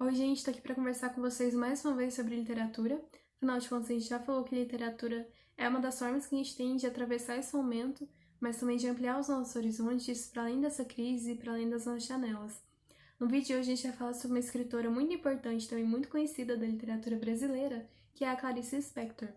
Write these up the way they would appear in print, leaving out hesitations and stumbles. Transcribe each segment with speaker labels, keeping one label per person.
Speaker 1: Oi, gente, tô aqui para conversar com vocês mais uma vez sobre literatura. Afinal de contas, a gente já falou que literatura é uma das formas que a gente tem de atravessar esse momento, mas também de ampliar os nossos horizontes para além dessa crise e para além das nossas janelas. No vídeo de hoje, a gente vai falar sobre uma escritora muito importante, também muito conhecida da literatura brasileira, que é a Clarice Lispector.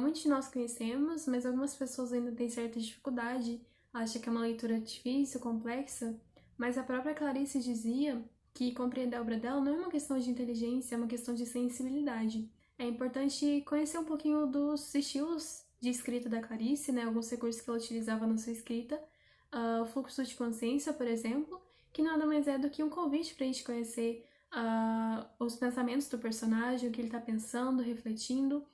Speaker 1: Muitos de nós conhecemos, mas algumas pessoas ainda têm certa dificuldade, acham que é uma leitura difícil, complexa, mas a própria Clarice dizia que compreender a obra dela não é uma questão de inteligência, é uma questão de sensibilidade. É importante conhecer um pouquinho dos estilos de escrita da Clarice, né, alguns recursos que ela utilizava na sua escrita, o fluxo de consciência, por exemplo, que nada mais é do que um convite para a gente conhecer os pensamentos do personagem, o que ele está pensando, refletindo,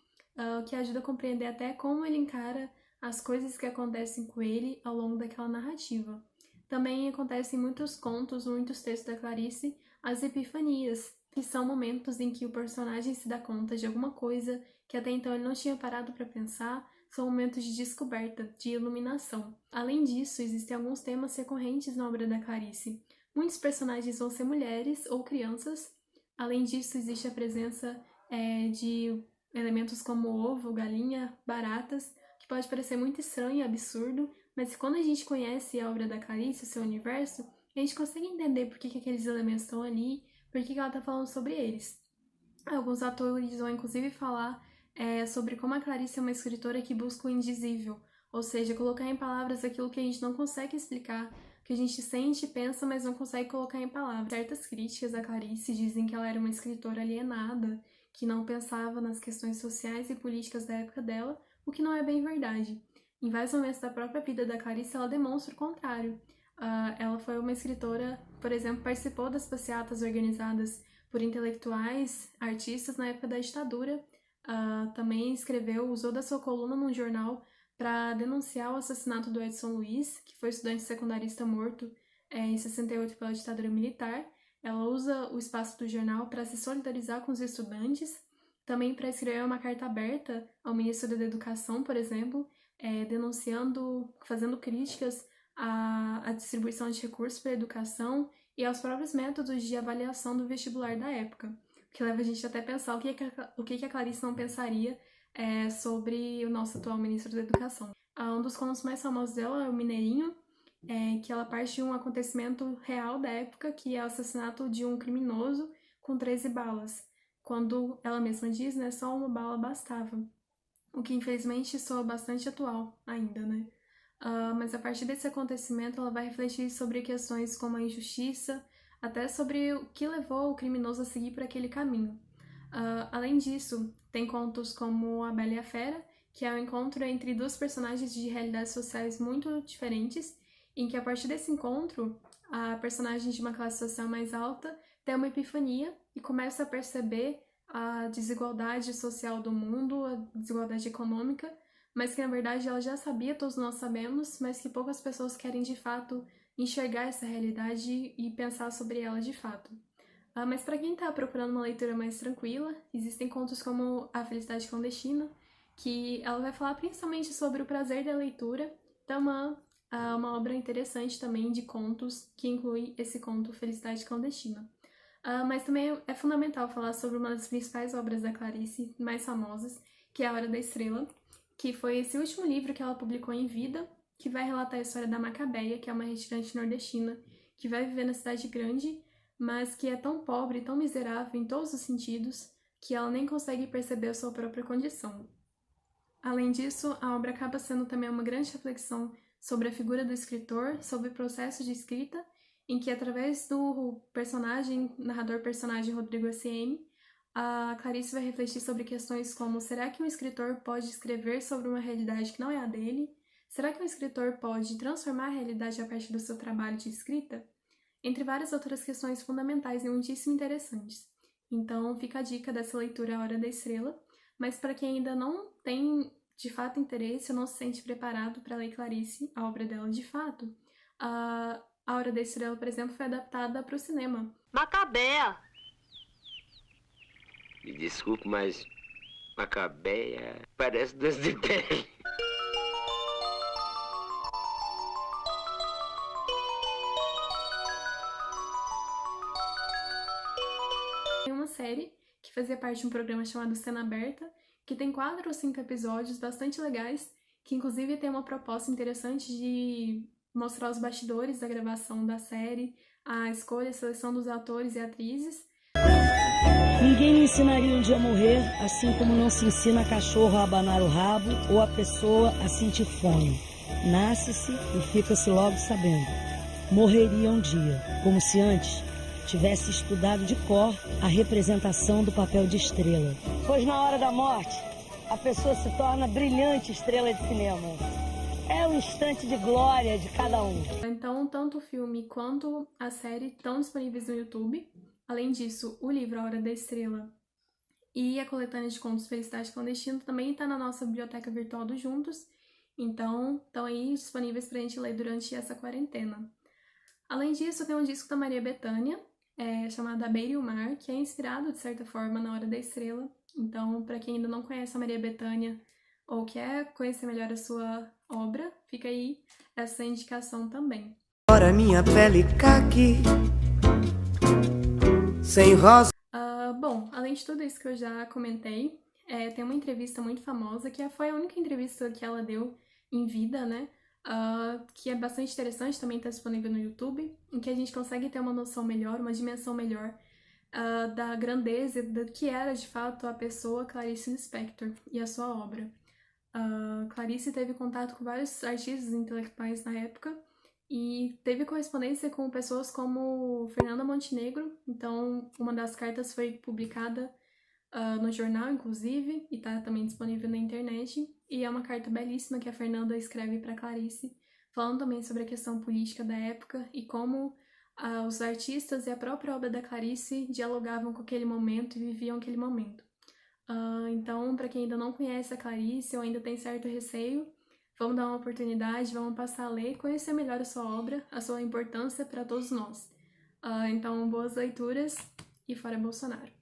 Speaker 1: que ajuda a compreender até como ele encara as coisas que acontecem com ele ao longo daquela narrativa. Também acontecem muitos contos, muitos textos da Clarice, as epifanias, que são momentos em que o personagem se dá conta de alguma coisa que até então ele não tinha parado para pensar, são momentos de descoberta, de iluminação. Além disso, existem alguns temas recorrentes na obra da Clarice. Muitos personagens vão ser mulheres ou crianças. Além disso, existe a presença de elementos como ovo, galinha, baratas, que pode parecer muito estranho e absurdo, mas quando a gente conhece a obra da Clarice, o seu universo, a gente consegue entender por que aqueles elementos estão ali, por que ela está falando sobre eles. Alguns autores vão inclusive falar sobre como a Clarice é uma escritora que busca o indizível, ou seja, colocar em palavras aquilo que a gente não consegue explicar, que a gente sente e pensa, mas não consegue colocar em palavras. Certas críticas à Clarice dizem que ela era uma escritora alienada, que não pensava nas questões sociais e políticas da época dela, o que não é bem verdade. Em vários momentos da própria vida da Clarice, ela demonstra o contrário. Ela foi uma escritora, por exemplo, participou das passeatas organizadas por intelectuais, artistas na época da ditadura. Também escreveu, usou da sua coluna num jornal para denunciar o assassinato do Edson Luiz, que foi estudante secundarista morto em 68 pela ditadura militar. Ela usa o espaço do jornal para se solidarizar com os estudantes, também para escrever uma carta aberta ao Ministro da Educação, por exemplo, denunciando, fazendo críticas à distribuição de recursos para a educação e aos próprios métodos de avaliação do vestibular da época, que leva a gente até a pensar o que a Clarice não pensaria sobre o nosso atual ministro da Educação. Um dos contos mais famosos dela é o Mineirinho, que ela parte de um acontecimento real da época, que é o assassinato de um criminoso com 13 balas. Quando ela mesma diz, né, só uma bala bastava. O que infelizmente soa bastante atual ainda, né? Mas a partir desse acontecimento ela vai refletir sobre questões como a injustiça, até sobre o que levou o criminoso a seguir por aquele caminho. Além disso, tem contos como A Bela e a Fera, que é o encontro entre duas personagens de realidades sociais muito diferentes, em que a partir desse encontro, a personagem de uma classe social mais alta tem uma epifania e começa a perceber a desigualdade social do mundo, a desigualdade econômica, mas que na verdade ela já sabia, todos nós sabemos, mas que poucas pessoas querem de fato enxergar essa realidade e pensar sobre ela de fato. Mas para quem está procurando uma leitura mais tranquila, existem contos como A Felicidade Clandestina, que ela vai falar principalmente sobre o prazer da leitura. Então, uma obra interessante também de contos que inclui esse conto Felicidade Clandestina. Mas também é fundamental falar sobre uma das principais obras da Clarice, mais famosas, que é A Hora da Estrela, que foi esse último livro que ela publicou em vida, que vai relatar a história da Macabeia, que é uma retirante nordestina que vai viver na cidade grande, mas que é tão pobre, tão miserável em todos os sentidos, que ela nem consegue perceber a sua própria condição. Além disso, a obra acaba sendo também uma grande reflexão sobre a figura do escritor, sobre o processo de escrita, em que através do narrador-personagem Rodrigo S.M., a Clarice vai refletir sobre questões como: será que um escritor pode escrever sobre uma realidade que não é a dele? Será que um escritor pode transformar a realidade a partir do seu trabalho de escrita? Entre várias outras questões fundamentais e muitíssimo interessantes. Então, fica a dica dessa leitura A Hora da Estrela, mas para quem ainda não tem de fato interesse ou não se sente preparado para ler Clarice, a obra dela de fato, a Hora da Estrela, por exemplo, foi adaptada para o cinema.
Speaker 2: Macabea! Me desculpe, mas Macabeia parece Desidério.
Speaker 1: fazia parte de um programa chamado Cena Aberta, que tem 4 ou 5 episódios bastante legais, que inclusive tem uma proposta interessante de mostrar os bastidores da gravação da série, a escolha e seleção dos atores e atrizes.
Speaker 2: Ninguém me ensinaria um dia a morrer, assim como não se ensina cachorro a abanar o rabo ou a pessoa a sentir fome. Nasce-se e fica-se logo sabendo. Morreria um dia, como se antes tivesse estudado de cor a representação do papel de estrela. Pois na hora da morte, a pessoa se torna brilhante estrela de cinema. É o instante de glória de cada um.
Speaker 1: Então, tanto o filme quanto a série estão disponíveis no YouTube. Além disso, o livro A Hora da Estrela e a coletânea de contos Felicidade Clandestina também está na nossa biblioteca virtual do Juntos. Então, estão aí disponíveis para a gente ler durante essa quarentena. Além disso, tem um disco da Maria Bethânia, chamado A Beira e o Mar, que é inspirado, de certa forma, na Hora da Estrela. Então, para quem ainda não conhece a Maria Bethânia ou quer conhecer melhor a sua obra, fica aí essa indicação também.
Speaker 3: Ora minha pele caqui, sem rosa.
Speaker 1: Bom, além de tudo isso que eu já comentei, tem uma entrevista muito famosa, que foi a única entrevista que ela deu em vida, né? Que é bastante interessante, também está disponível no YouTube, em que a gente consegue ter uma noção melhor, uma dimensão melhor da grandeza do que era de fato a pessoa Clarice Lispector e a sua obra. Clarice teve contato com vários artistas intelectuais na época e teve correspondência com pessoas como Fernanda Montenegro. Então, uma das cartas foi publicada no jornal, inclusive, e está também disponível na internet. E é uma carta belíssima que a Fernanda escreve para Clarice, falando também sobre a questão política da época e como os artistas e a própria obra da Clarice dialogavam com aquele momento e viviam aquele momento. Então, para quem ainda não conhece a Clarice ou ainda tem certo receio, vamos dar uma oportunidade, vamos passar a ler, conhecer melhor a sua obra, a sua importância para todos nós. Então, boas leituras e fora Bolsonaro!